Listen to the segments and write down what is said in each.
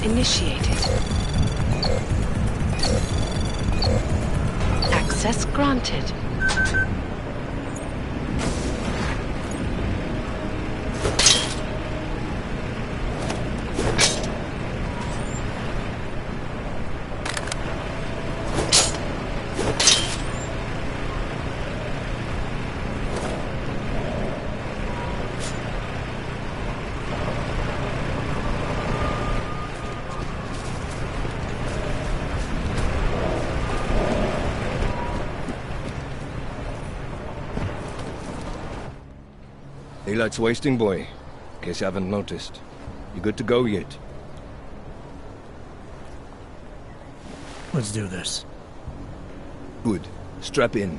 initiated. Access granted. Daylight's wasting, boy. In case you haven't noticed. You good to go yet? Let's do this. Good. Strap in.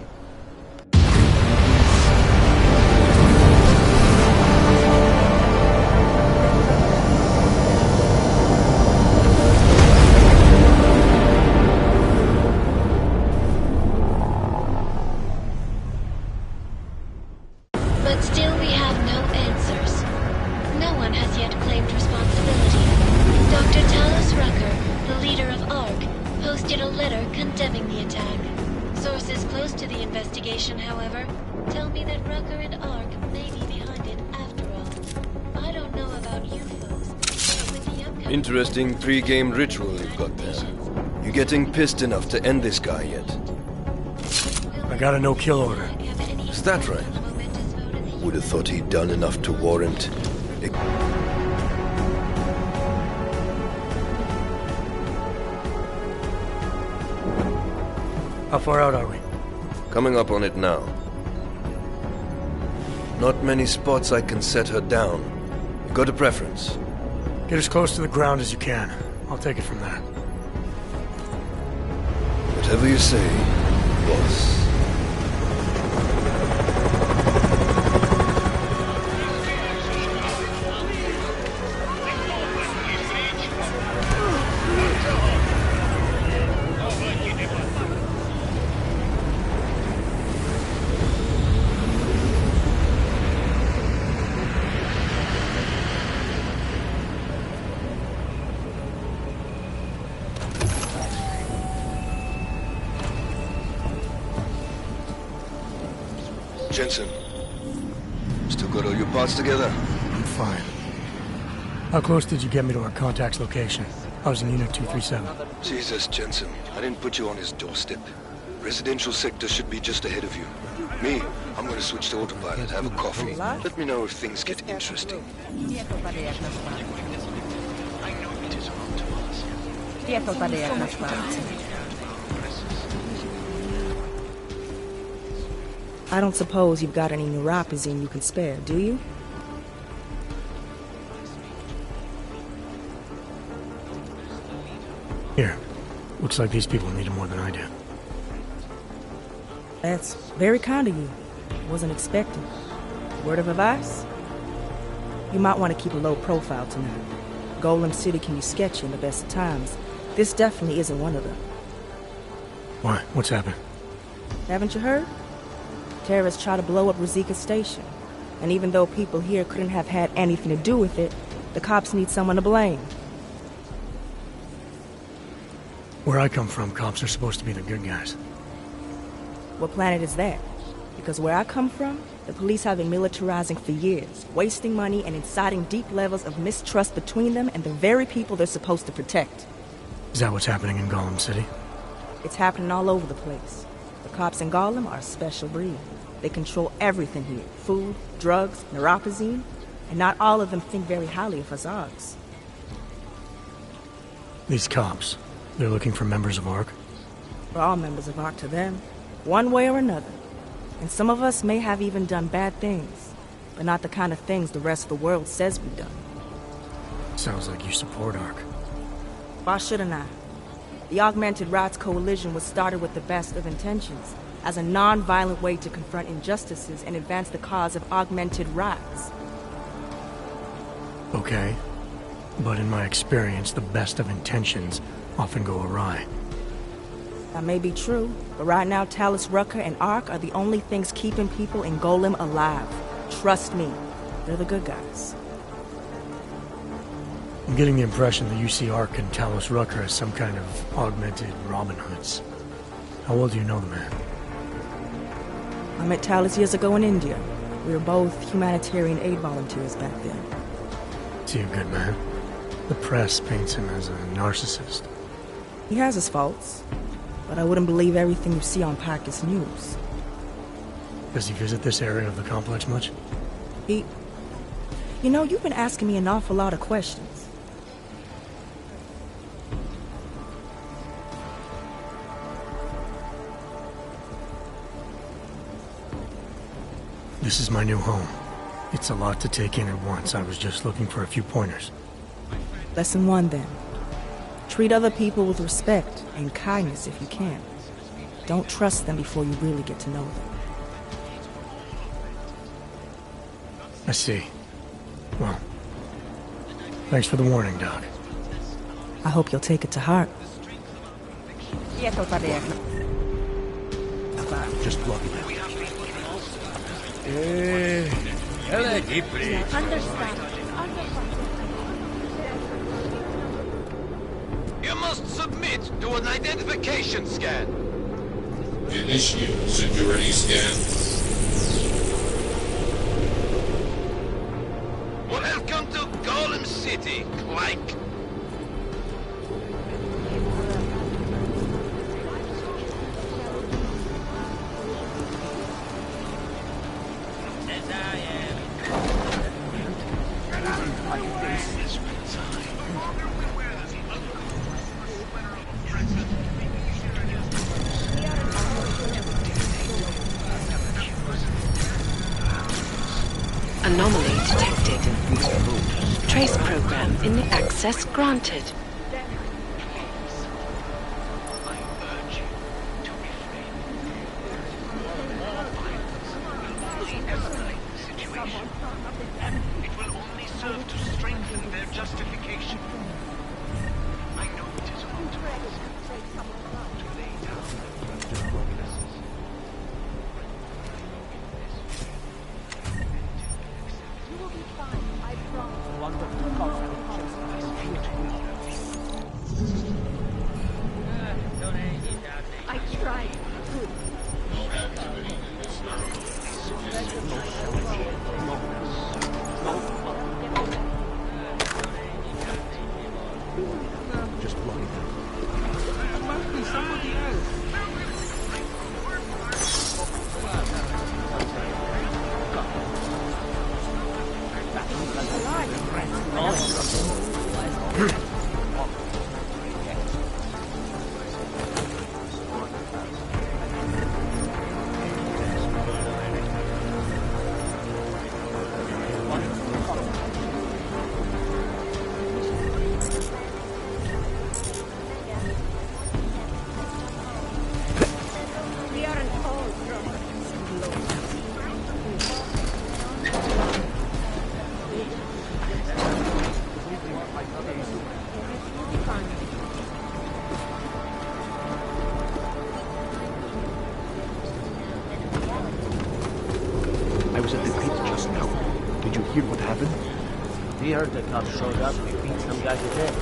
But still we have no answers. No one has yet claimed responsibility. Dr. Talos Rucker, the leader of ARC, posted a letter condemning the attack. Sources close to the investigation, however, tell me that Rucker and ARC may be behind it after all. I don't know about you folks, but with the upcoming... Interesting pre-game ritual you've got there. You getting pissed enough to end this guy yet? I got a no-kill order. Is that right? Would have thought he'd done enough to warrant... How far out are we? Coming up on it now. Not many spots I can set her down. You got a preference? Get as close to the ground as you can. I'll take it from there. Whatever you say, boss. Jensen, still got all your parts together? I'm fine. How close did you get me to our contact's location? I was in Unit 237. Jesus, Jensen, I didn't put you on his doorstep. Residential sector should be just ahead of you. Me, I'm gonna switch to autopilot, have a coffee. Let me know if things get interesting. I don't suppose you've got any neuropazine you can spare, do you? Here. Looks like these people need it more than I do. That's very kind of you. Wasn't expecting. Word of advice? You might want to keep a low profile tonight. Golem City can be sketchy in the best of times. This definitely isn't one of them. Why? What's happened? Haven't you heard? Terrorists try to blow up Rosika Station. And even though people here couldn't have had anything to do with it, the cops need someone to blame. Where I come from, cops are supposed to be the good guys. What planet is that? Because where I come from, the police have been militarizing for years, wasting money and inciting deep levels of mistrust between them and the very people they're supposed to protect. Is that what's happening in Golem City? It's happening all over the place. The cops in Golem are a special breed. They control everything here. Food, drugs, neuropazine. And not all of them think very highly of us Arcs. These cops, they're looking for members of ARC? We're all members of ARC to them, one way or another. And some of us may have even done bad things, but not the kind of things the rest of the world says we've done. Sounds like you support ARC. Why shouldn't I? The Augmented Rights Coalition was started with the best of intentions, as a non-violent way to confront injustices and advance the cause of augmented rights. Okay. But in my experience, the best of intentions often go awry. That may be true, but right now Talos Rucker and ARC are the only things keeping people in Golem alive. Trust me, they're the good guys. I'm getting the impression the UC and Talos Rucker as some kind of augmented Robin Hoods. How well do you know the man? I met Talos years ago in India. We were both humanitarian aid volunteers back then. Is he a good man? The press paints him as a narcissist. He has his faults, but I wouldn't believe everything you see on Pacus News. Does he visit this area of the complex much? You know, you've been asking me an awful lot of questions. This is my new home. It's a lot to take in at once. I was just looking for a few pointers. Lesson 1, then. Treat other people with respect and kindness if you can. Don't trust them before you really get to know them. I see. Well, thanks for the warning, Doc. I hope you'll take it to heart. Just block it out. You must submit to an identification scan. Initiate security scan. Welcome to Golem City, Clank. Anomaly detected. Trace program in the access granted. It will only serve to strengthen their justification. I know it is up to us to lay down their promises. You will be fine, I promise. I tried. Good. Activity in this neural is Just block it out. It must be somebody else. We aren't all I was at the pit just now. Did you hear what happened? We heard the cops showed up and beat some guy to death.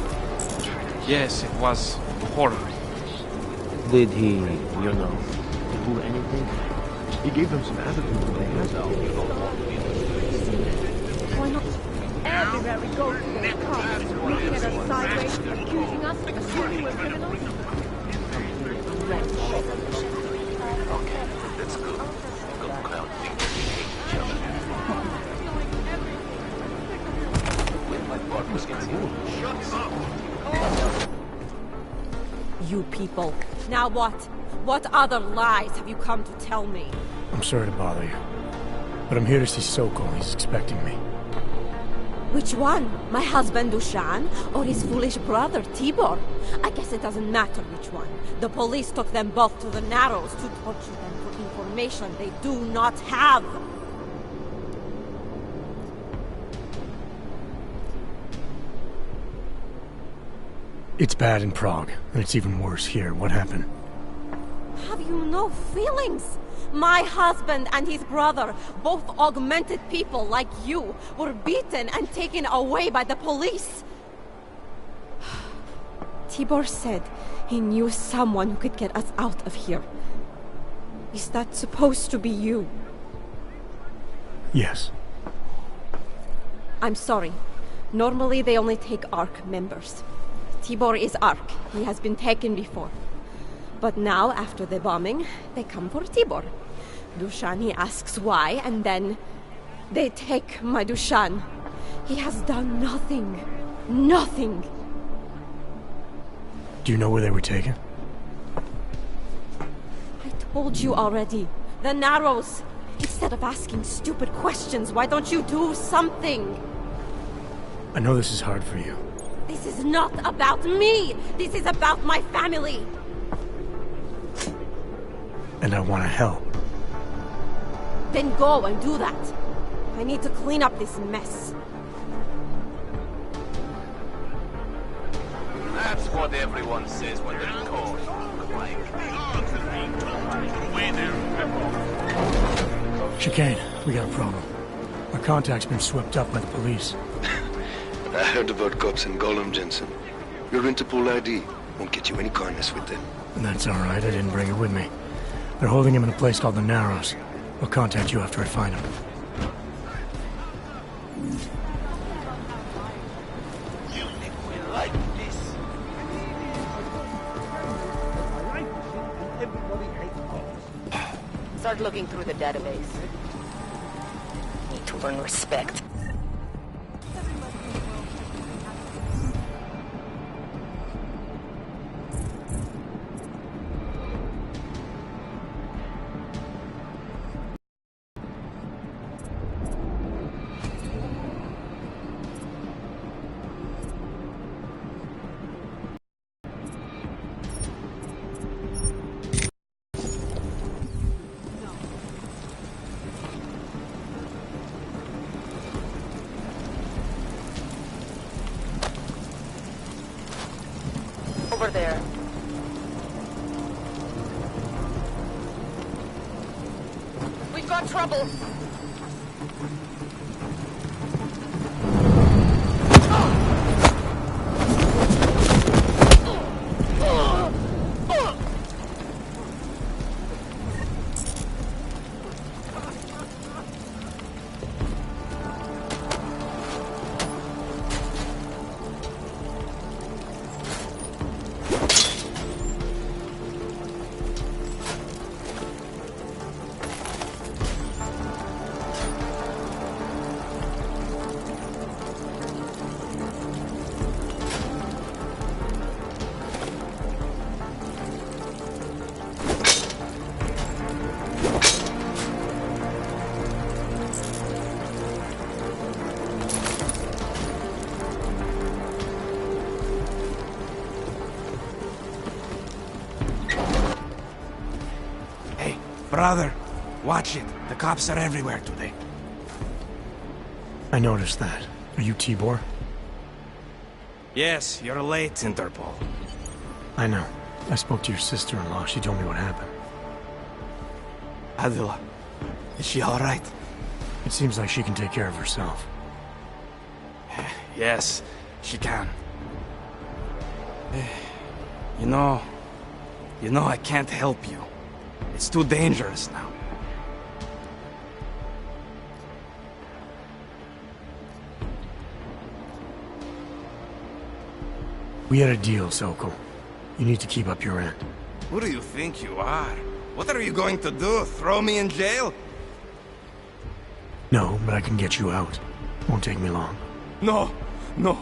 Yes, it was horrible. Did he, do anything? He gave them some attitude when they had to. Why not? Everywhere we go to their cars, looking at us sideways, accusing us, assuming we're criminals. Okay, that's good. Good crowd think we hate each other. When my partner gets here, shut up! You people. Now what? What other lies have you come to tell me? I'm sorry to bother you, but I'm here to see Sokol. He's expecting me. Which one? My husband Dushan or his foolish brother Tibor? I guess it doesn't matter which one. The police took them both to the Narrows to torture them for information they do not have. It's bad in Prague, and it's even worse here. What happened? Have you no feelings? My husband and his brother, both augmented people like you, were beaten and taken away by the police. Tibor said he knew someone who could get us out of here. Is that supposed to be you? Yes. I'm sorry. Normally they only take ARC members. Tibor is ARC. He has been taken before. But now, after the bombing, they come for Tibor. Dushan, he asks why, and then they take my Dushan. He has done nothing. Nothing. Do you know where they were taken? I told you already. The Narrows. Instead of asking stupid questions, why don't you do something? I know this is hard for you. This is not about me! This is about my family! And I want to help. Then go and do that. I need to clean up this mess. That's what everyone says when they're told. Chicane, we got a problem. Our contact's been swept up by the police. I heard about cops in Gollum, Jensen. Your Interpol ID won't get you any kindness with them. That's alright, I didn't bring it with me. They're holding him in a place called the Narrows. I'll contact you after I find him. Start looking through the database. Need to earn respect. Over there. We've got trouble. Brother, watch it. The cops are everywhere today. I noticed that. Are you Tibor? Yes, you're late, Interpol. I know. I spoke to your sister-in-law. She told me what happened. Adila, is she all right? It seems like she can take care of herself. Yes, she can. You know, I can't help you. It's too dangerous now. We had a deal, Sokol. You need to keep up your end. Who do you think you are? What are you going to do? Throw me in jail? No, but I can get you out. Won't take me long. No, no.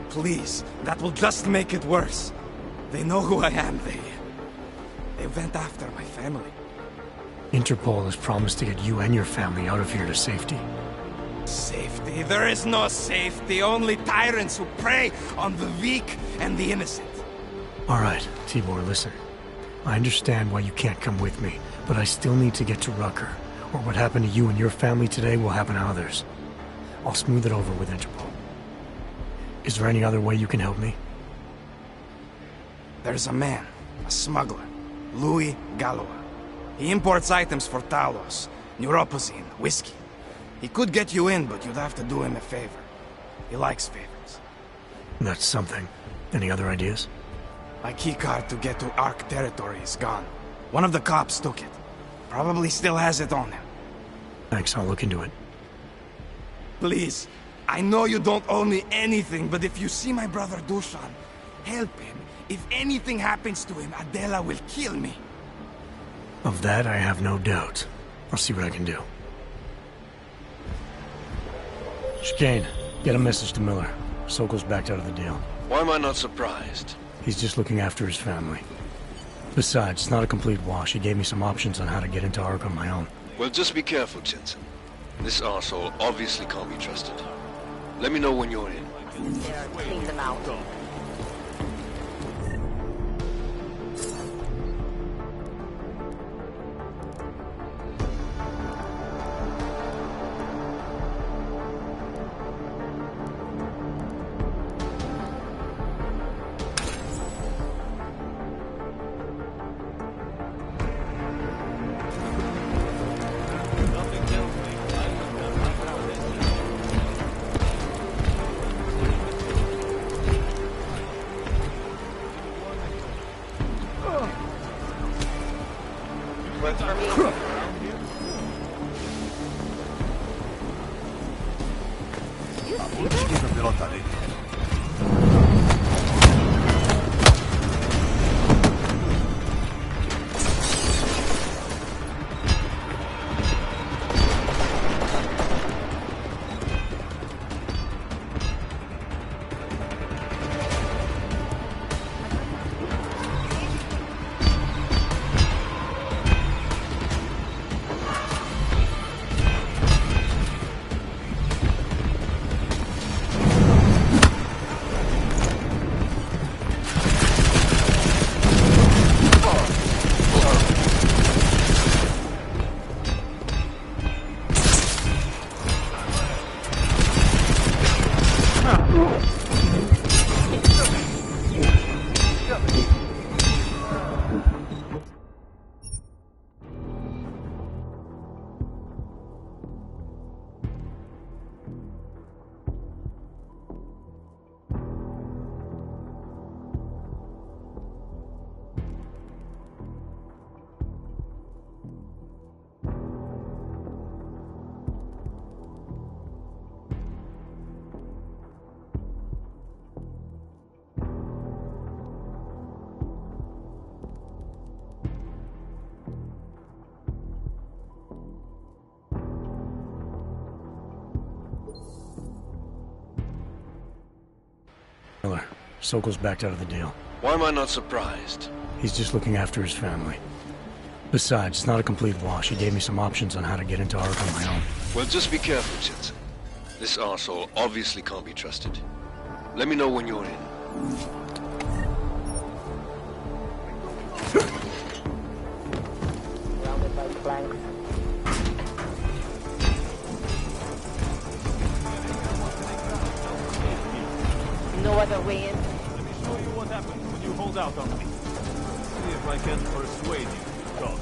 Please, that will just make it worse. They know who I am. They went after my family. Interpol has promised to get you and your family out of here to safety. Safety? There is no safety. Only tyrants who prey on the weak and the innocent. All right, Tibor, listen. I understand why you can't come with me, but I still need to get to Rucker, or what happened to you and your family today will happen to others. I'll smooth it over with Interpol. Is there any other way you can help me? There's a man, a smuggler, Louis Galois. He imports items for Talos, neuropozyne, whiskey. He could get you in, but you'd have to do him a favor. He likes favors. That's something. Any other ideas? My keycard to get to Ark territory is gone. One of the cops took it. Probably still has it on him. Thanks, I'll look into it. Please, I know you don't owe me anything, but if you see my brother Dushan, help him. If anything happens to him, Adela will kill me. Of that, I have no doubt. I'll see what I can do. Chicane, get a message to Miller. Sokol's backed out of the deal. Why am I not surprised? He's just looking after his family. Besides, it's not a complete wash. He gave me some options on how to get into Ark on my own. Well, just be careful, Jensen. This arsehole obviously can't be trusted. Let me know when you're in. Clean them out. Miller, Sokol's backed out of the deal. Why am I not surprised? He's just looking after his family. Besides, it's not a complete wash. He gave me some options on how to get into Ark on my own. Well, just be careful, Jensen. This arsehole obviously can't be trusted. Let me know when you're in. Surrounded by flanks. No other way in. Let me show you what happens when you hold out on me. See if I can persuade you to talk.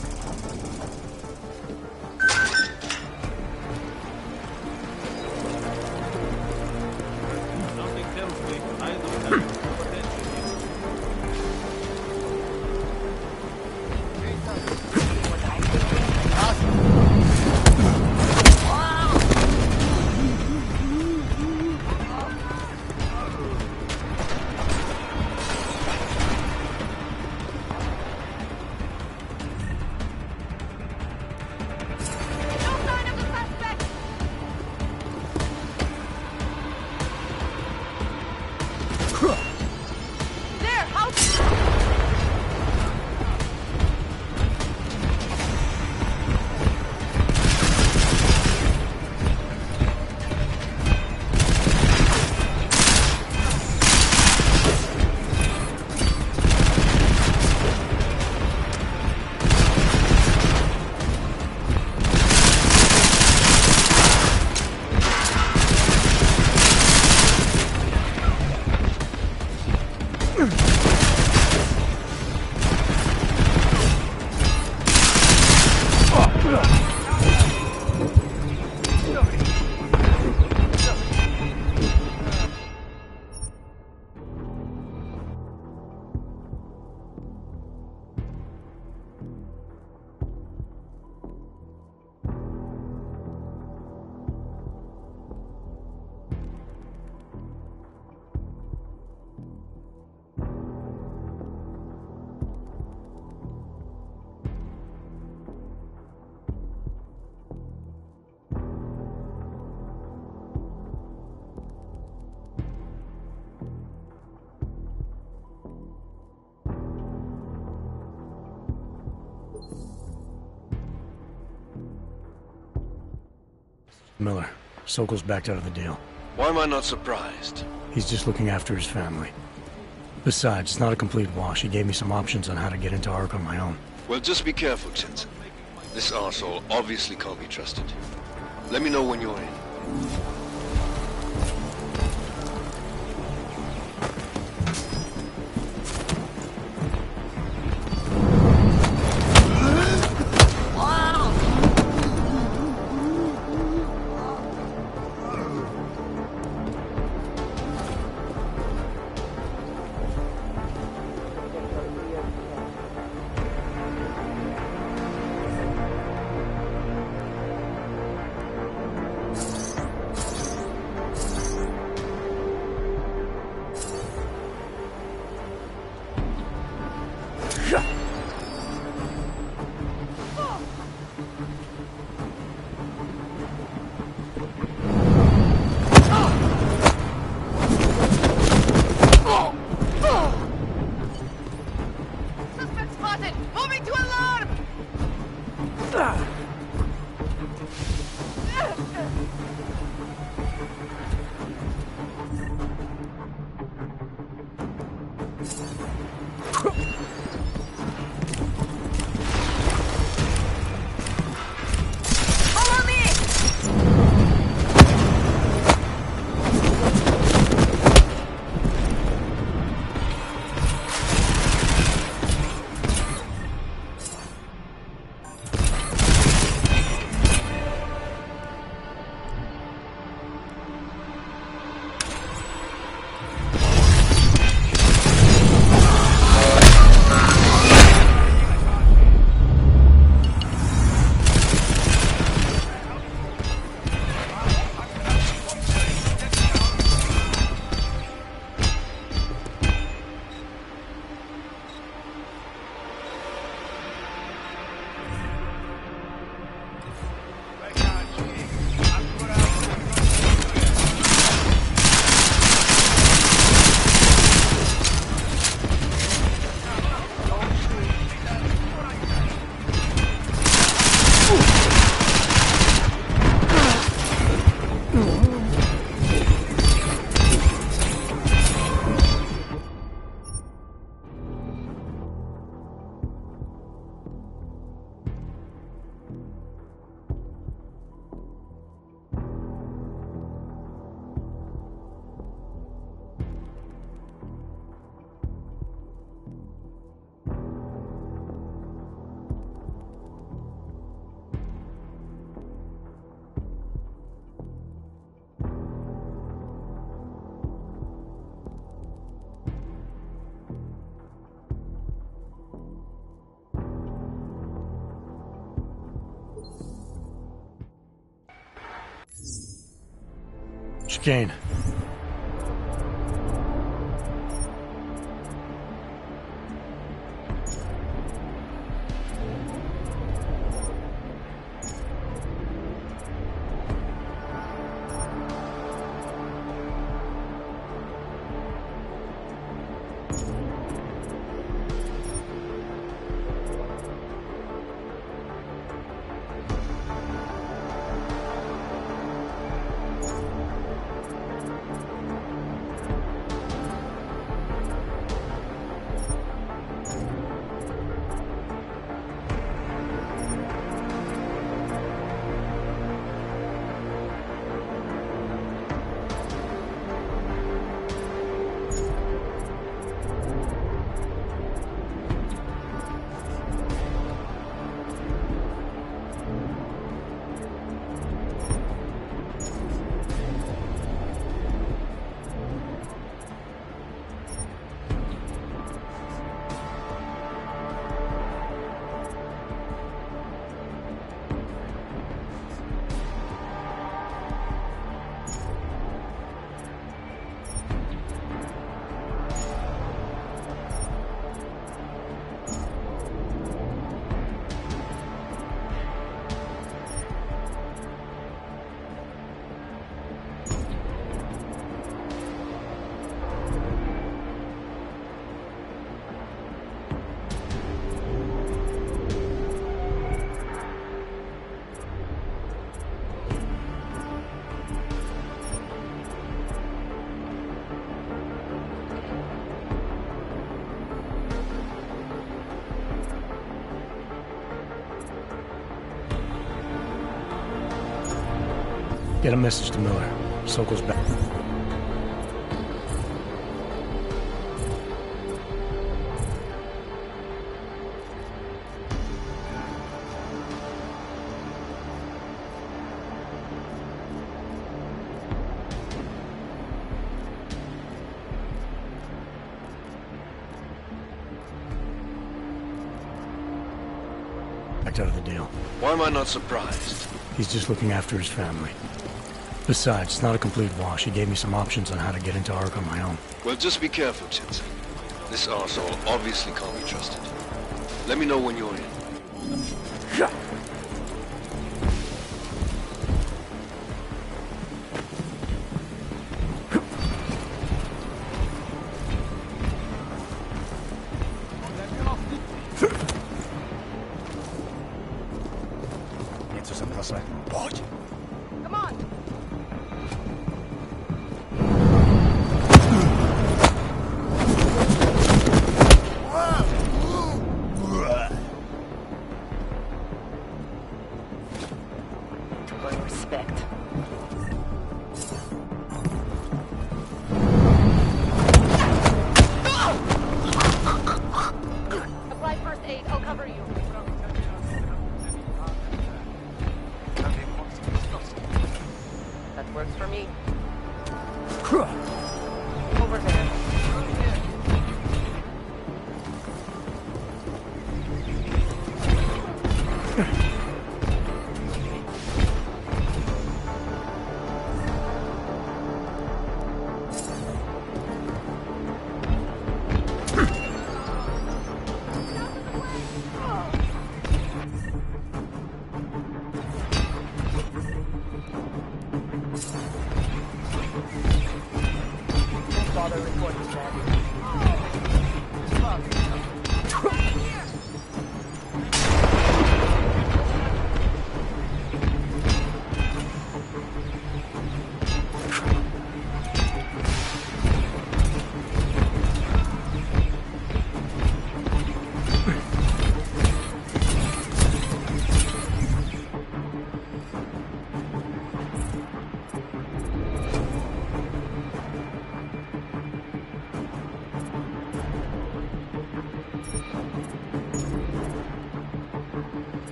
Something tells me I don't have enough attention here. Miller. Sokol's backed out of the deal. Why am I not surprised? He's just looking after his family. Besides, it's not a complete wash. He gave me some options on how to get into Ark on my own. Well, just be careful, Jensen. This arsehole obviously can't be trusted. Let me know when you're in. Chicane. Get a message to Miller. Sokol's back. Backed out of the deal. Why am I not surprised? He's just looking after his family. Besides, it's not a complete wash. He gave me some options on how to get into Ark on my own. Well, just be careful, Jensen. This arsehole obviously can't be trusted. Let me know when you're in. Come on! Respect. Apply first aid. I'll cover you. That works for me. Over there. Father report is ready.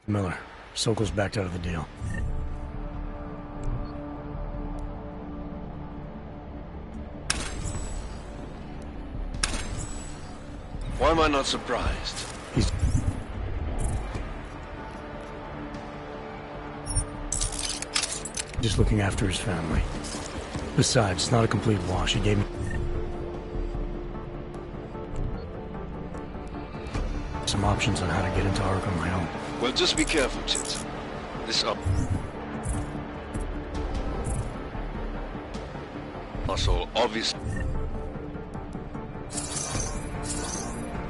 Miller, Sokol's backed out of the deal. Why am I not surprised? He's... just looking after his family. Besides, it's not a complete wash. He gave me some options on how to get into Ark on my own. Well, just be careful, Jensen. This up... also obvious...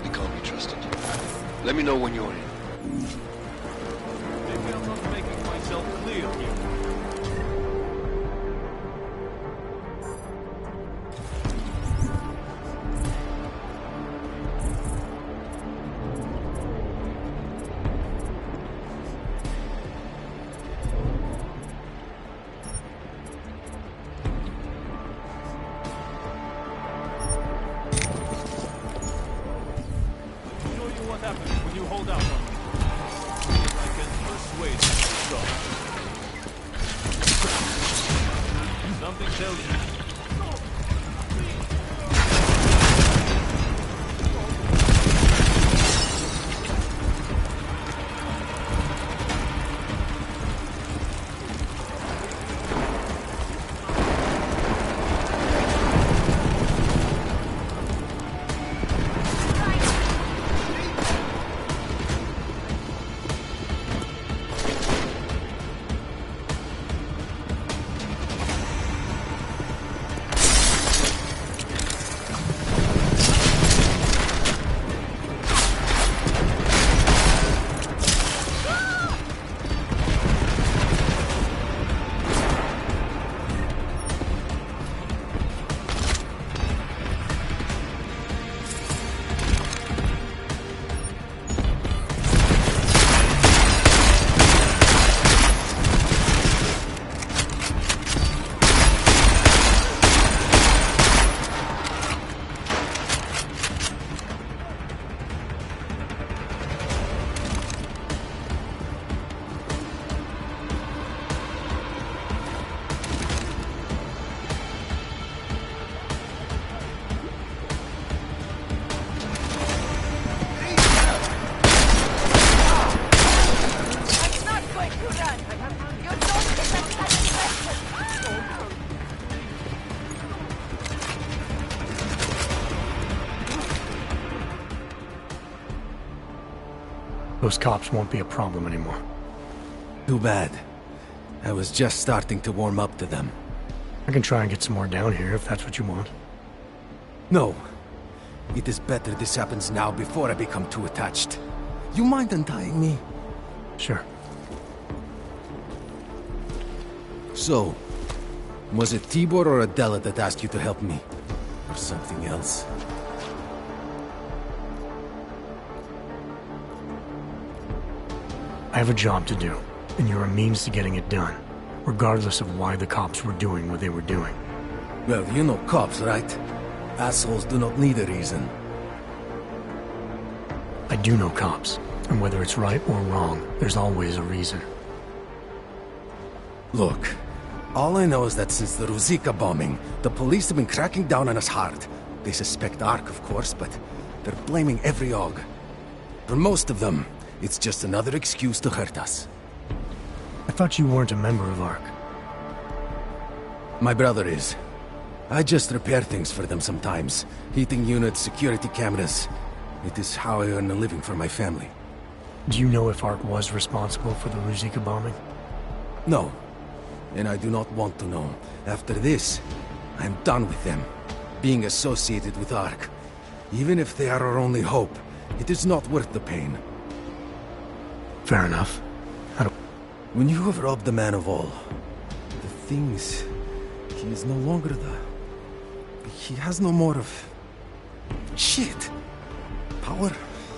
we can't be trusted. Let me know when you're in. Maybe I'm not making myself clear here. What happens when you hold out on me? I can persuade you to stop. Something tells me. Those cops won't be a problem anymore. Too bad. I was just starting to warm up to them. I can try and get some more down here if that's what you want. No. It is better this happens now before I become too attached. You mind untying me? Sure. So, was it Tibor or Adela that asked you to help me? Or something else? I have a job to do, and you're a means to getting it done, regardless of why the cops were doing what they were doing. Well, you know cops, right? Assholes do not need a reason. I do know cops, and whether it's right or wrong, there's always a reason. Look, all I know is that since the Ruzicka bombing, the police have been cracking down on us hard. They suspect Ark, of course, but they're blaming every AUG. For most of them, it's just another excuse to hurt us. I thought you weren't a member of ARK. My brother is. I just repair things for them sometimes. Heating units, security cameras. It is how I earn a living for my family. Do you know if ARK was responsible for the Ruzicka bombing? No. And I do not want to know. After this, I'm done with them. Being associated with ARK. Even if they are our only hope, it is not worth the pain. Fair enough. When you have robbed the man of all, the things... he is no longer the... he has no more of... shit. Power.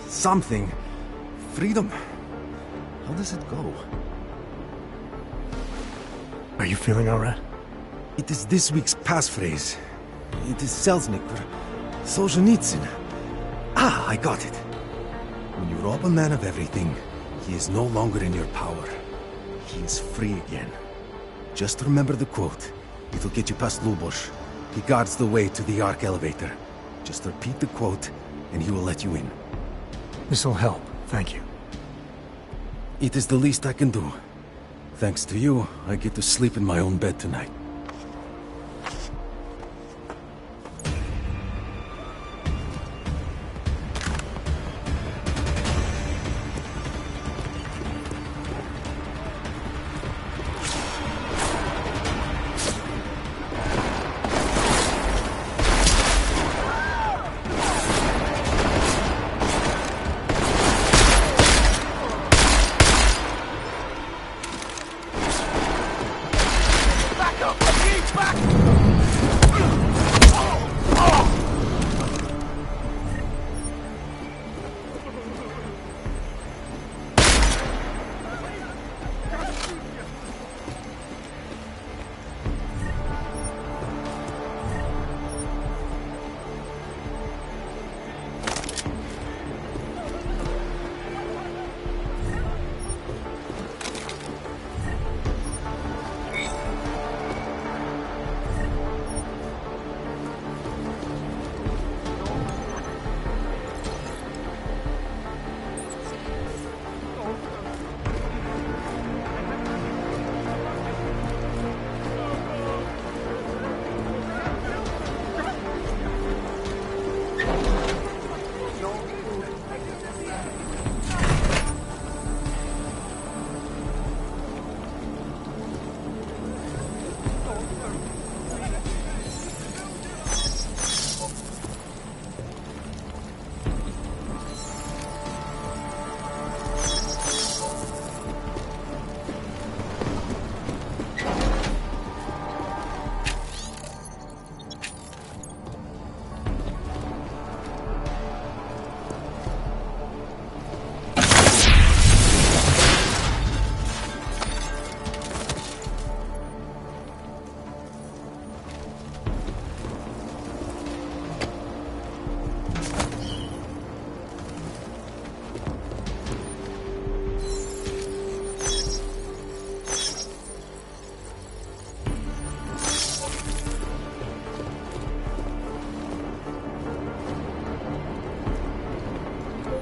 Something. Freedom. How does it go? Are you feeling alright? It is this week's passphrase. It is Selznick or Solzhenitsyn. Ah, I got it. When you rob a man of everything, he is no longer in your power. He is free again. Just remember the quote. It'll get you past Lubosh. He guards the way to the Ark elevator. Just repeat the quote, and he will let you in. This'll help, thank you. It is the least I can do. Thanks to you, I get to sleep in my own bed tonight.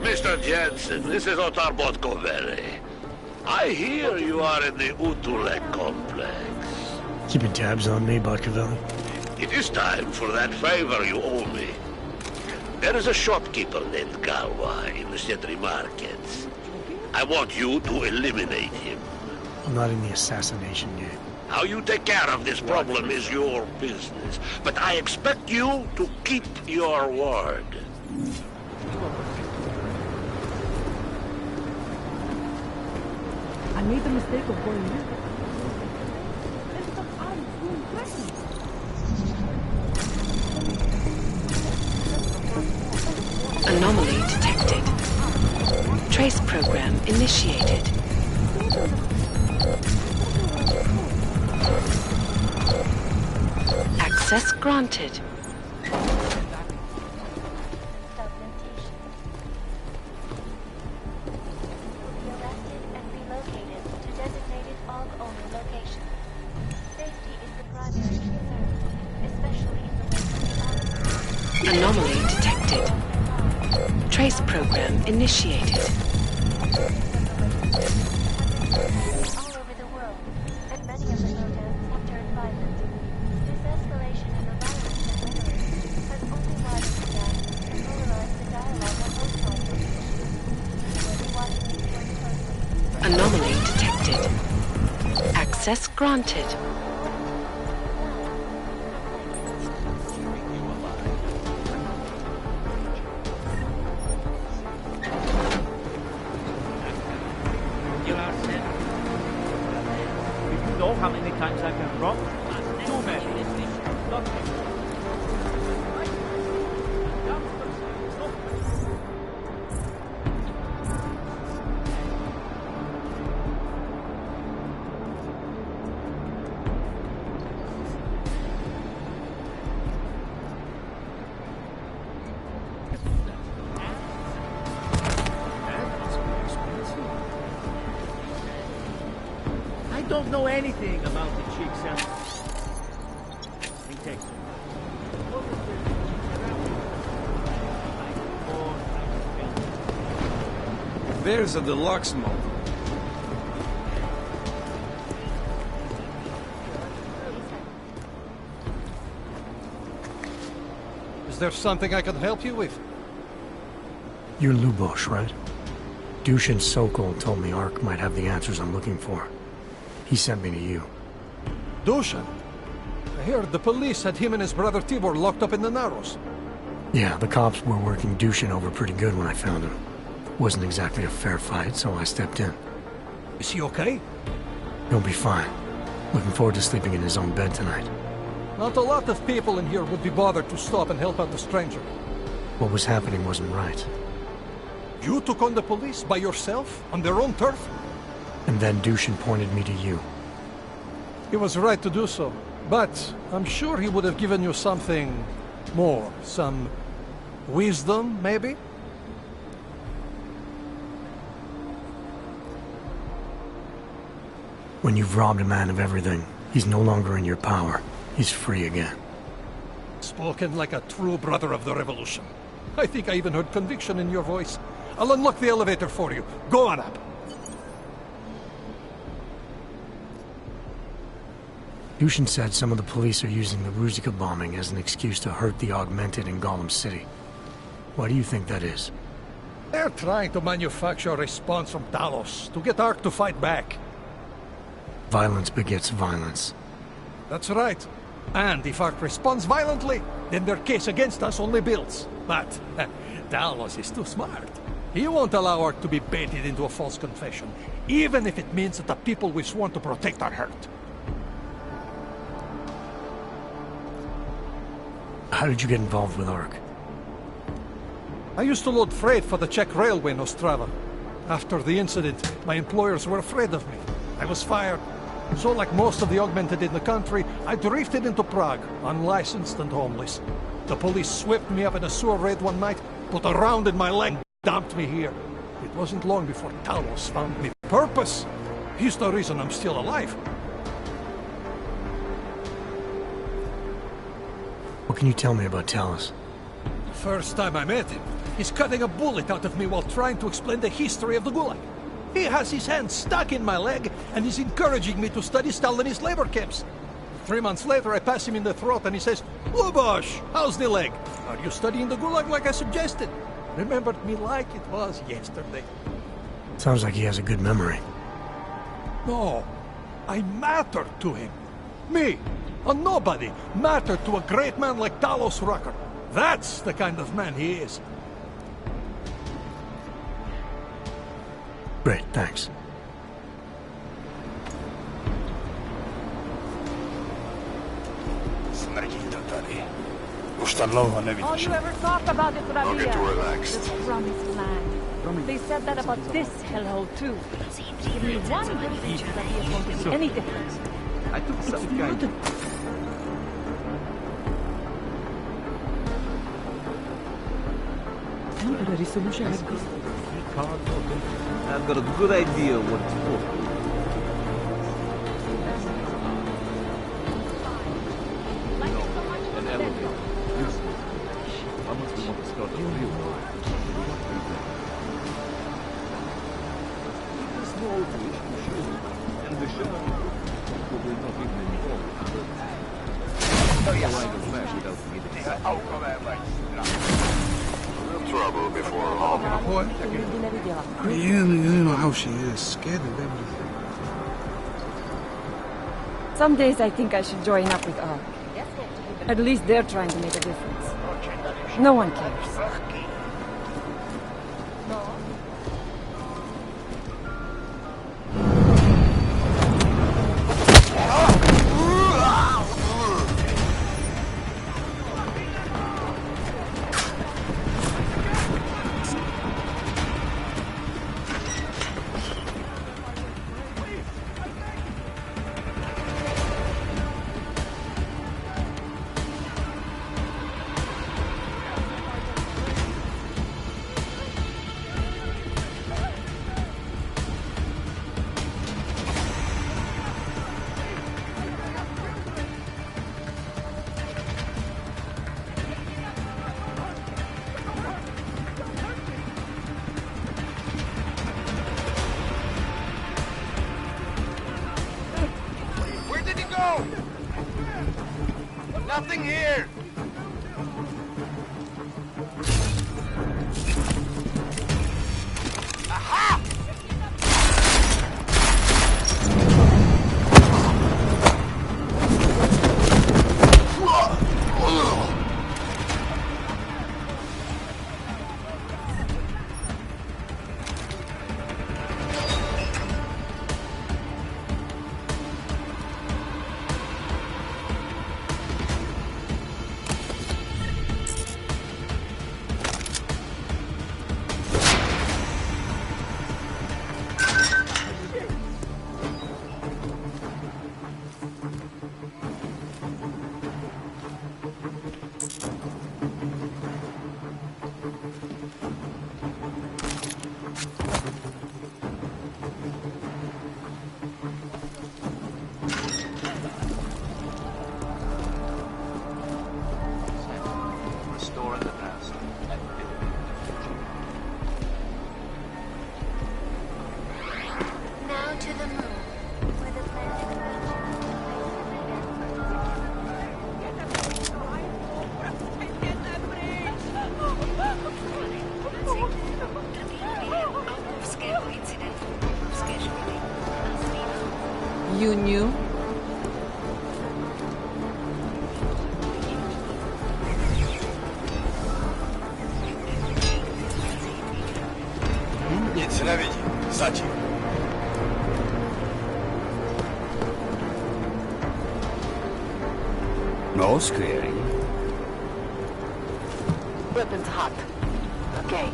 Mr. Jensen, this is Otar Botkovere. I hear you are in the Utulek complex. Keeping tabs on me, Botkovelli? It is time for that favor you owe me. There is a shopkeeper named Galwa in the Sentry markets. I want you to eliminate him. I'm not in the assassination game. How you take care of this problem is your business, but I expect you to keep your word. I made the mistake of going in. Anomaly detected. Trace program initiated. Access granted. Anomaly detected. Trace program initiated. All over the world, and many of the protests have turned violent. This escalation in the violence and rhetoric has only widened the gap and polarized the dialogue on both sides of the issue. We'll be watching this very closely. Anomaly detected. Access granted. How many times I've been wrong? Too many. I don't know anything about the chicks and... He takes There's a deluxe mode. Is there something I can help you with? You're Lubosh, right? Dushin Sokol told me Ark might have the answers I'm looking for. He sent me to you. Dushin? I heard the police had him and his brother Tibor locked up in the Narrows. Yeah, the cops were working Dushin over pretty good when I found him. Wasn't exactly a fair fight, so I stepped in. Is he okay? He'll be fine. Looking forward to sleeping in his own bed tonight. Not a lot of people in here would be bothered to stop and help out the stranger. What was happening wasn't right. You took on the police by yourself, on their own turf? And then Dushin pointed me to you. He was right to do so, but I'm sure he would have given you something more. Some wisdom, maybe? When you've robbed a man of everything, he's no longer in your power. He's free again. Spoken like a true brother of the revolution. I think I even heard conviction in your voice. I'll unlock the elevator for you. Go on up. Dushin said some of the police are using the Ruzika bombing as an excuse to hurt the Augmented in Golem City. Why do you think that is? They're trying to manufacture a response from Talos to get Ark to fight back. Violence begets violence. That's right. And if Ark responds violently, then their case against us only builds. But Talos is too smart. He won't allow Ark to be baited into a false confession, even if it means that the people we've sworn to protect are hurt. How did you get involved with Ark? I used to load freight for the Czech railway in Ostrava. After the incident, my employers were afraid of me. I was fired. So like most of the Augmented in the country, I drifted into Prague, unlicensed and homeless. The police swept me up in a sewer raid one night, put a round in my leg, dumped me here. It wasn't long before Talos found me. Purpose? He's the reason I'm still alive. What can you tell me about Talos? First time I met him, he's cutting a bullet out of me while trying to explain the history of the Gulag. He has his hand stuck in my leg, and he's encouraging me to study Stalinist labor camps. 3 months later, I pass him in the throat, and he says, "Lubosh, how's the leg? Are you studying the Gulag like I suggested?" Remembered me like it was yesterday. Sounds like he has a good memory. No, I mattered to him. Me, a nobody, mattered to a great man like Talos Rucker. That's the kind of man he is. Great, thanks. Oh, you ever thought about it, Rabia? I'll get to relax. The promised land. They said that about this hellhole, too. Give me one good feature that won't make any difference. I took some guy. Temporary solution. I've got a good idea what it's for. An elevator. Useless. How much we want to start a real war? There's no wish to shoot. And the shot will not even involved. Otherwise, smash without getting sacked. Trouble before long. Yeah, you know how she is. Scared of everything. Some days I think I should join up with Ark. At least they're trying to make a difference. No one cares. Nothing here! Aha! Restoring the past. Now to the moon, where the You knew? Nic nevidím. Zatím. No, skvělý. Weapons hot. Okay.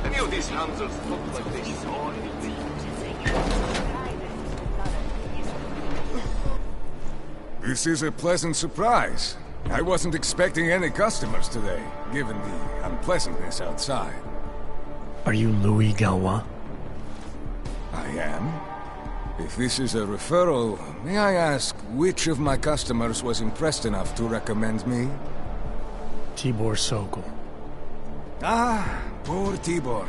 Any of these Hamzers look like they saw anything? This is a pleasant surprise. I wasn't expecting any customers today, given the unpleasantness outside. Are you Louis Galwa? I am. If this is a referral, may I ask which of my customers was impressed enough to recommend me? Tibor Sokol. Ah, poor Tibor.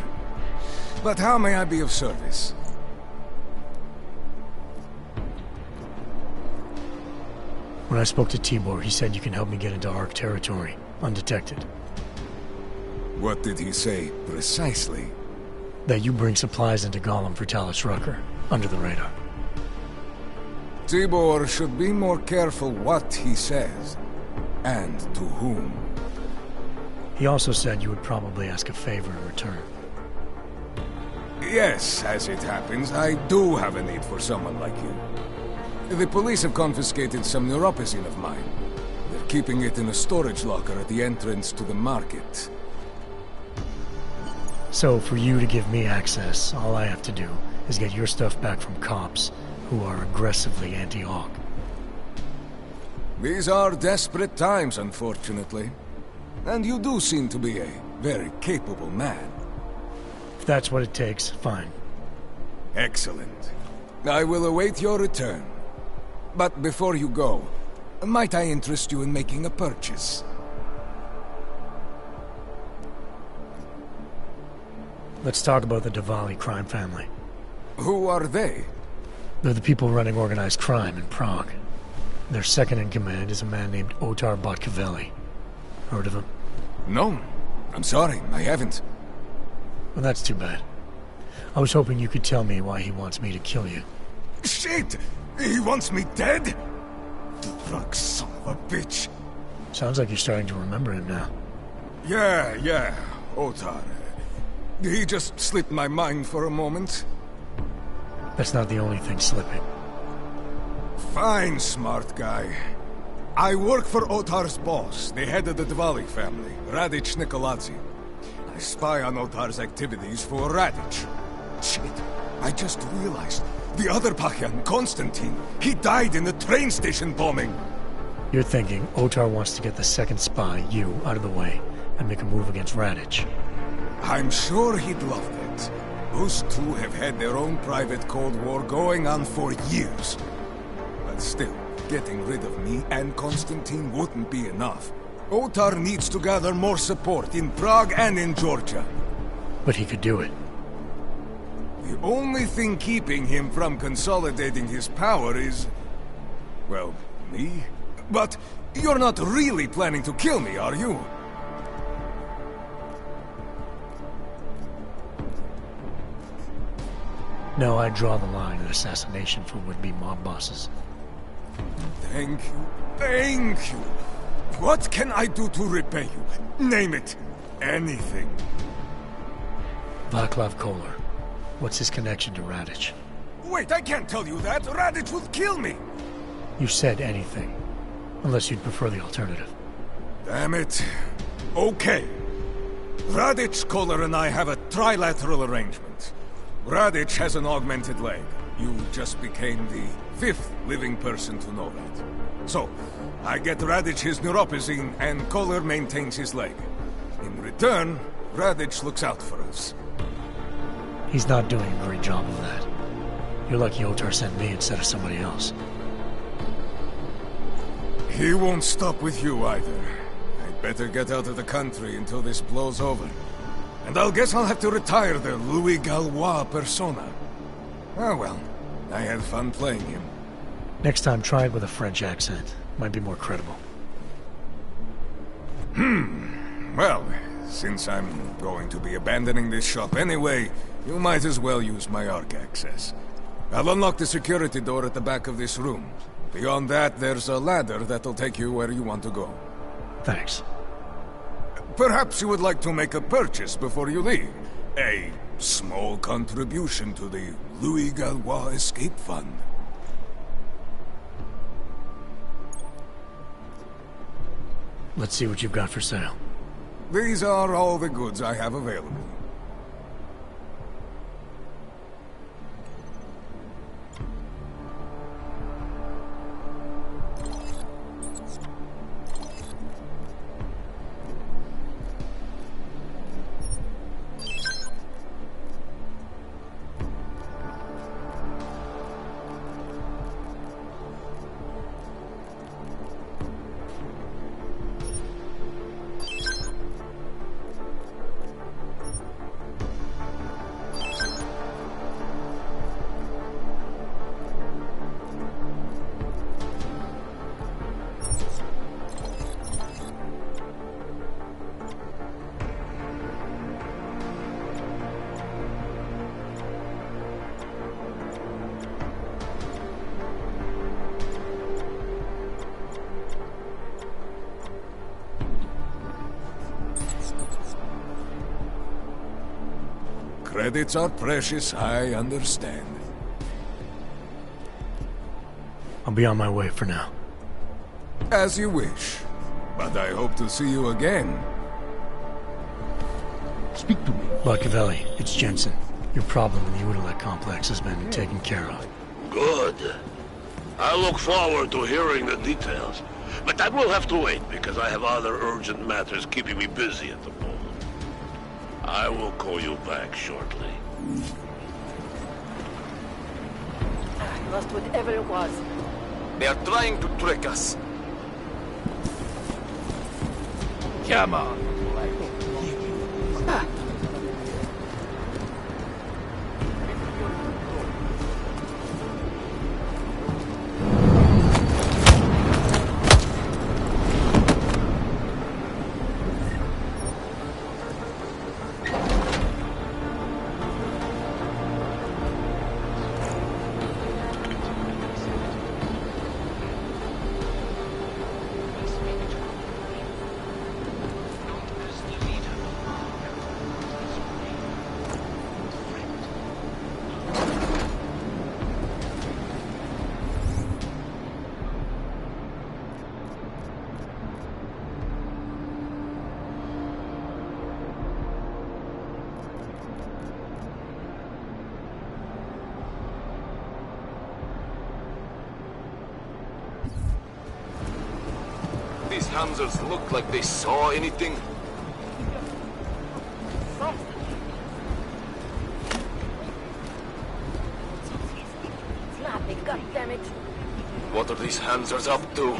But how may I be of service? When I spoke to Tibor, he said you can help me get into Ark territory, undetected. What did he say, precisely? That you bring supplies into Gollum for Talus Rucker, under the radar. Tibor should be more careful what he says, and to whom. He also said you would probably ask a favor in return. Yes, as it happens, I do have a need for someone like you. The police have confiscated some neuropazine of mine. They're keeping it in a storage locker at the entrance to the market. So, for you to give me access, all I have to do is get your stuff back from cops who are aggressively anti-Hawk. These are desperate times, unfortunately. And you do seem to be a very capable man. If that's what it takes, fine. Excellent. I will await your return. But before you go, might I interest you in making a purchase? Let's talk about the Diwali crime family. Who are they? They're the people running organized crime in Prague. Their second in command is a man named Otar Botkavelli. Heard of him? No. I'm sorry, I haven't. Well, that's too bad. I was hoping you could tell me why he wants me to kill you. Shit! He wants me dead? The drug son of a bitch. Sounds like you're starting to remember him now. Yeah, Otar. He just slipped my mind for a moment. That's not the only thing slipping. Fine, smart guy. I work for Otar's boss, the head of the Diwali family, Radic Nikoladze. I spy on Otar's activities for Radic. Shit, I just realized. The other Pachyan, Konstantin, he died in the train station bombing. You're thinking Otar wants to get the second spy, you, out of the way, and make a move against Radic. I'm sure he'd love that. Those two have had their own private Cold War going on for years. But still, getting rid of me and Konstantin wouldn't be enough. Otar needs to gather more support in Prague and in Georgia. But he could do it. The only thing keeping him from consolidating his power is... well, me? But you're not really planning to kill me, are you? No, I draw the line at assassination for would-be mob bosses. Thank you. Thank you. What can I do to repay you? Name it. Anything. Václav Koller. What's his connection to Radic? Wait, I can't tell you that. Radic would kill me. You said anything. Unless you'd prefer the alternative. Damn it. Okay. Radic, Koller, and I have a trilateral arrangement. Radic has an augmented leg. You just became the 5th living person to know that. So, I get Radic his neuropozyne, and Koller maintains his leg. In return, Radic looks out for us. He's not doing a great job of that. You're lucky Otar sent me instead of somebody else. He won't stop with you either. I'd better get out of the country until this blows over. And I'll guess I'll have to retire the Louis Gallois persona. Oh well, I had fun playing him. Next time, try it with a French accent. Might be more credible. Well, since I'm going to be abandoning this shop anyway, you might as well use my ARC access. I'll unlock the security door at the back of this room. Beyond that, there's a ladder that'll take you where you want to go. Thanks. Perhaps you would like to make a purchase before you leave. A small contribution to the Louis Gallois Escape Fund. Let's see what you've got for sale. These are all the goods I have available. Credits are precious, I understand. I'll be on my way for now. As you wish. But I hope to see you again. Speak to me. Machiavelli, it's Jensen. Your problem in the Udalek complex has been taken care of. Good. I look forward to hearing the details. But that will have to wait, because I have other urgent matters keeping me busy at the moment. I will call you back shortly. I lost whatever it was. They are trying to trick us. Come on. These Hamzers look like they saw anything. It's nothing, goddammit. What are these Hamzers up to?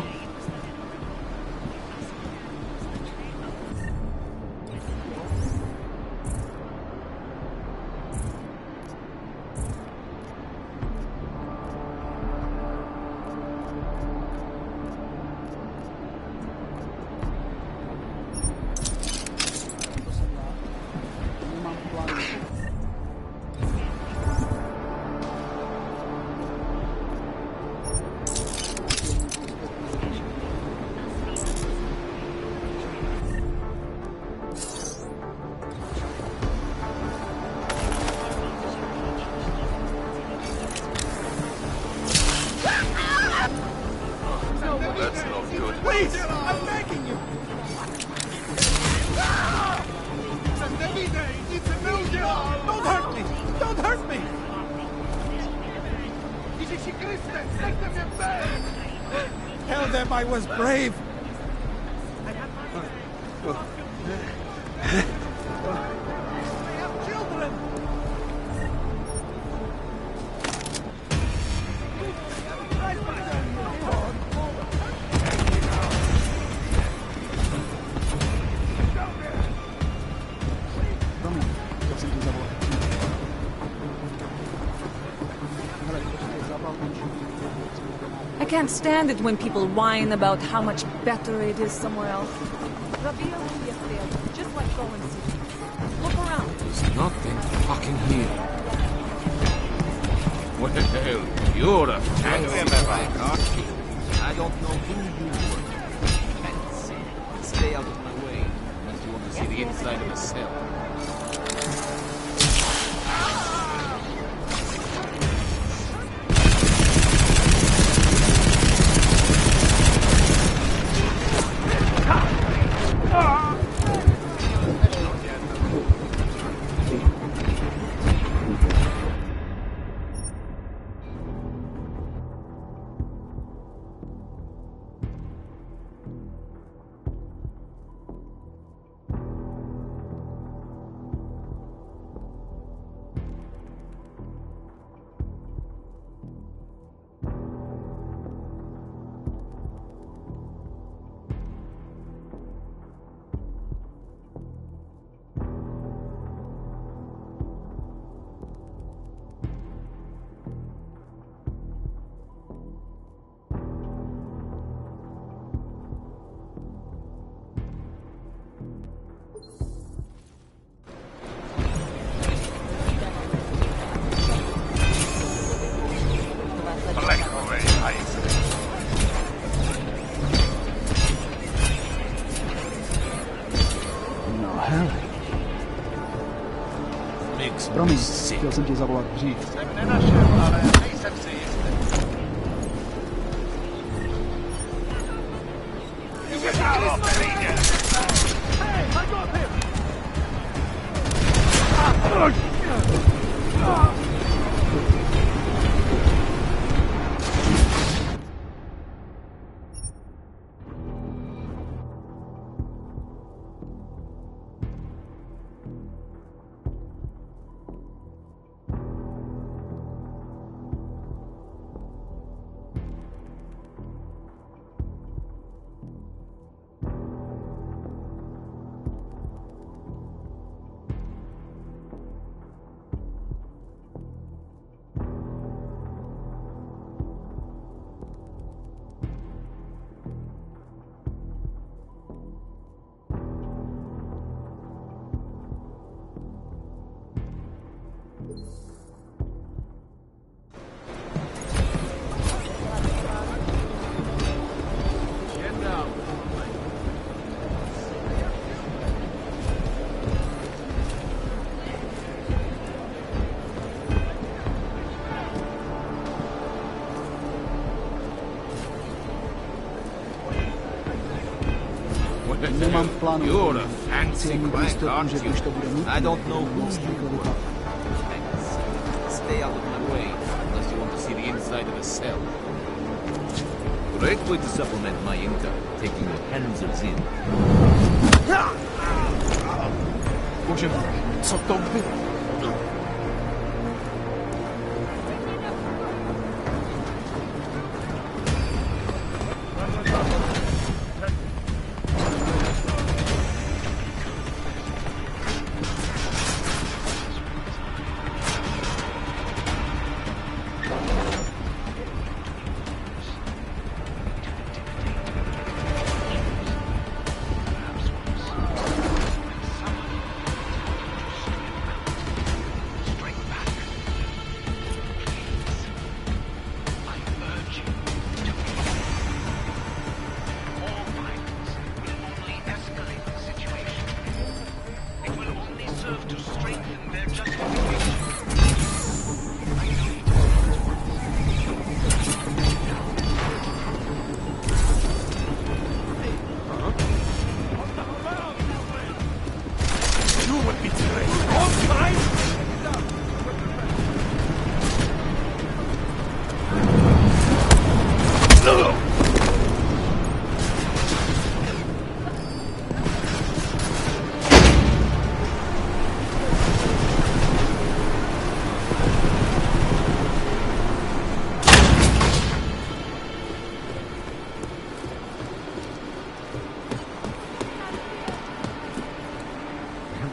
them I was brave. I can't stand it when people whine about how much better it is somewhere else. Rabia will be a failure, just like Golan City. Look around. There's nothing fucking here. Well, you're a fancy guy, aren't you? I don't know who you were. Fancy. Stay out of my way, unless you want to see the inside of a cell. Promiň, chtěl jsem tě zavolat dřív. Jsem nenašel, ale nejsem si jistý. Hey, I got him! Nemám v plánu. You're a fancy crank, aren't že you? když to bude nutné, I don't know who nás you rychle were. vypadne. Stay out of my way, unless you want to see the inside of a cell. Great way to supplement my income, taking your hands in. Bože můj, co to bylo?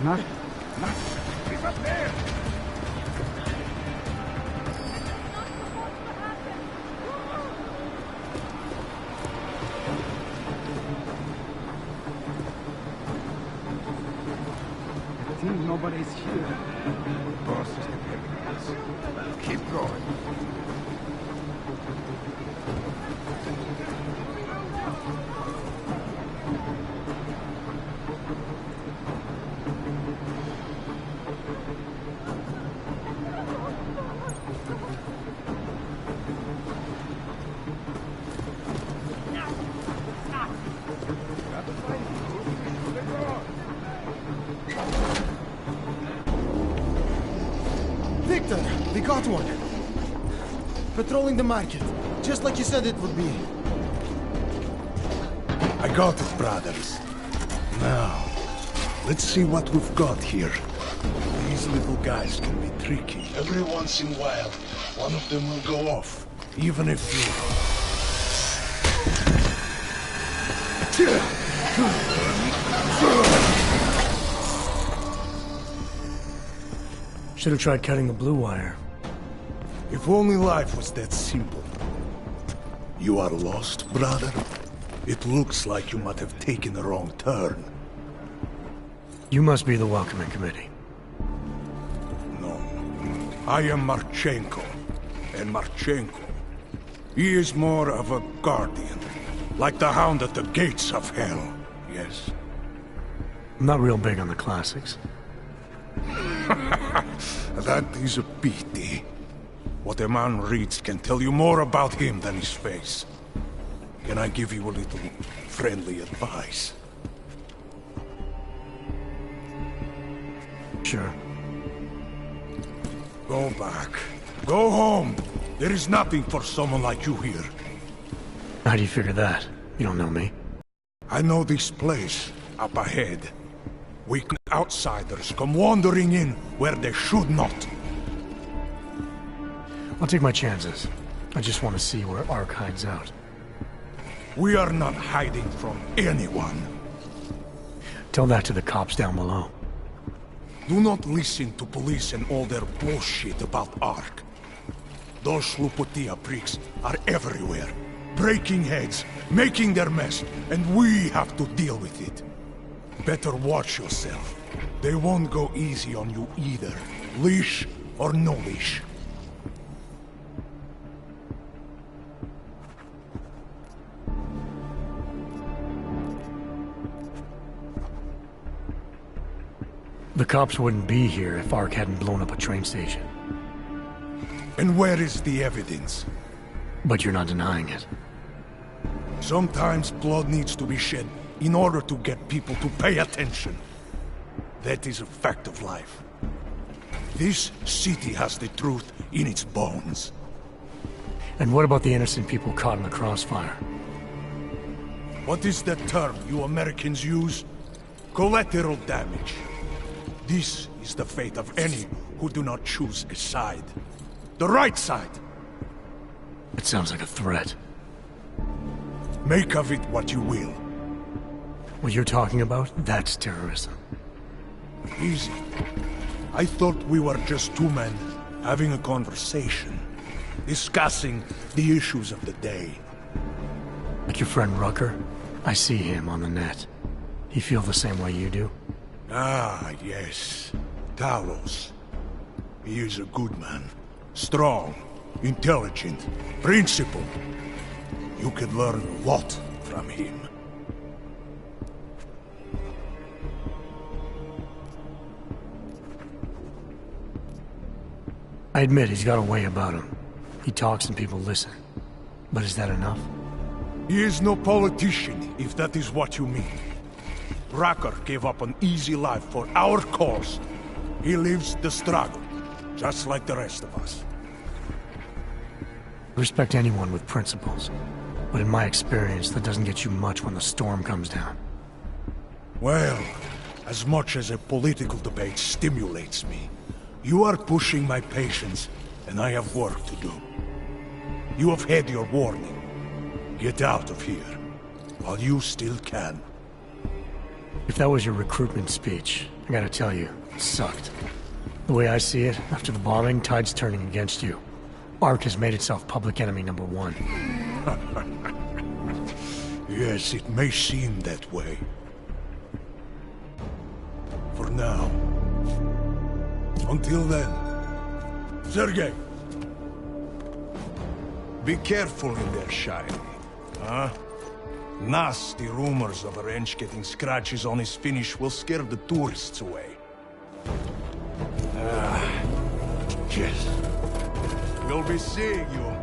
Not. He's up there! I think nobody's here. Boss is the evidence. Well, keep going. Victor, we got one. Patrolling the market, just like you said it would be. I got it, brothers. Now, let's see what we've got here. These little guys can be tricky. Every once in a while, one of them will go off, even if Should have tried cutting the blue wire. If only life was that simple. You are lost, brother? It looks like you might have taken a wrong turn. You must be the welcoming committee. No. I am Marchenko. And Marchenko, he is more of a guardian. Like the hound at the gates of hell, yes? I'm not real big on the classics. That is a pity. What a man reads can tell you more about him than his face. Can I give you a little friendly advice? Sure. Go back. Go home. There is nothing for someone like you here. How do you figure that? You don't know me. I know this place up ahead. Weak outsiders come wandering in where they should not. I'll take my chances. I just want to see where Ark hides out. We are not hiding from anyone. Tell that to the cops down below. Do not listen to police and all their bullshit about Ark. Those Slupotia pricks are everywhere, breaking heads, making their mess, and we have to deal with it. Better watch yourself. They won't go easy on you either, leash or no leash. The cops wouldn't be here if Ark hadn't blown up a train station. And where is the evidence? But you're not denying it. Sometimes blood needs to be shed in order to get people to pay attention. That is a fact of life. This city has the truth in its bones. And what about the innocent people caught in the crossfire? What is that term you Americans use? Collateral damage. This is the fate of any who do not choose a side. The right side. It sounds like a threat. Make of it what you will. What you're talking about, that's terrorism. Easy. I thought we were just two men having a conversation, discussing the issues of the day. Like your friend Rucker? I see him on the net. He feel the same way you do? Ah, yes. Talos. He is a good man. Strong, intelligent, principled. You can learn a lot from him. I admit he's got a way about him. He talks and people listen. But is that enough? He is no politician, if that is what you mean. Rucker gave up an easy life for our cause. He lives the struggle, just like the rest of us. I respect anyone with principles. But in my experience, that doesn't get you much when the storm comes down. Well, as much as a political debate stimulates me, you are pushing my patience, and I have work to do. You have had your warning. Get out of here, while you still can. If that was your recruitment speech, I gotta tell you, it sucked. The way I see it, after the bombing, tide's turning against you. ARC has made itself public enemy #1. Yes, it may seem that way. For now. Until then. Sergei! Be careful in there, Shiny. Huh? Nasty rumors of a wrench getting scratches on his finish will scare the tourists away. Yes. We'll be seeing you.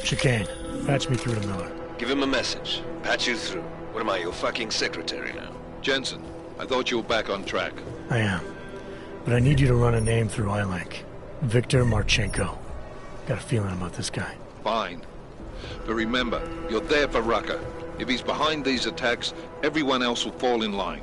Chicane, patch me through to Miller. Give him a message. Patch you through. What am I, your fucking secretary now? Jensen, I thought you were back on track. I am. But I need you to run a name through iLink. Viktor Marchenko. Got a feeling about this guy. Fine. But remember, you're there for Rucker. If he's behind these attacks, everyone else will fall in line.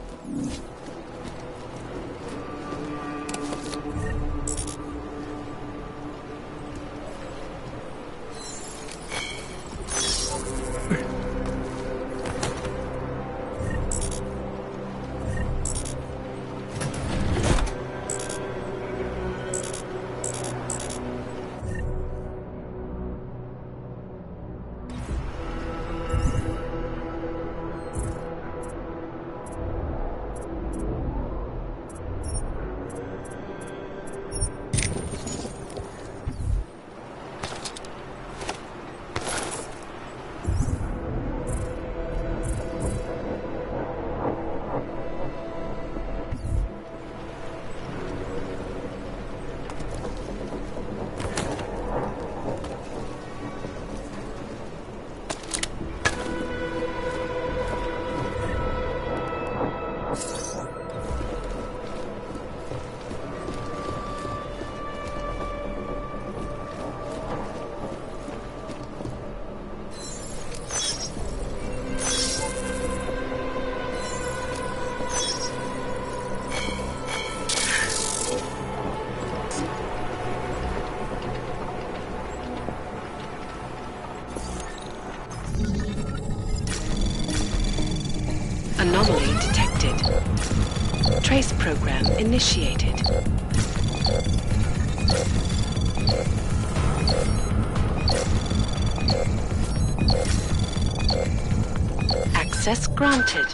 Anomaly detected. Trace program initiated. Access granted.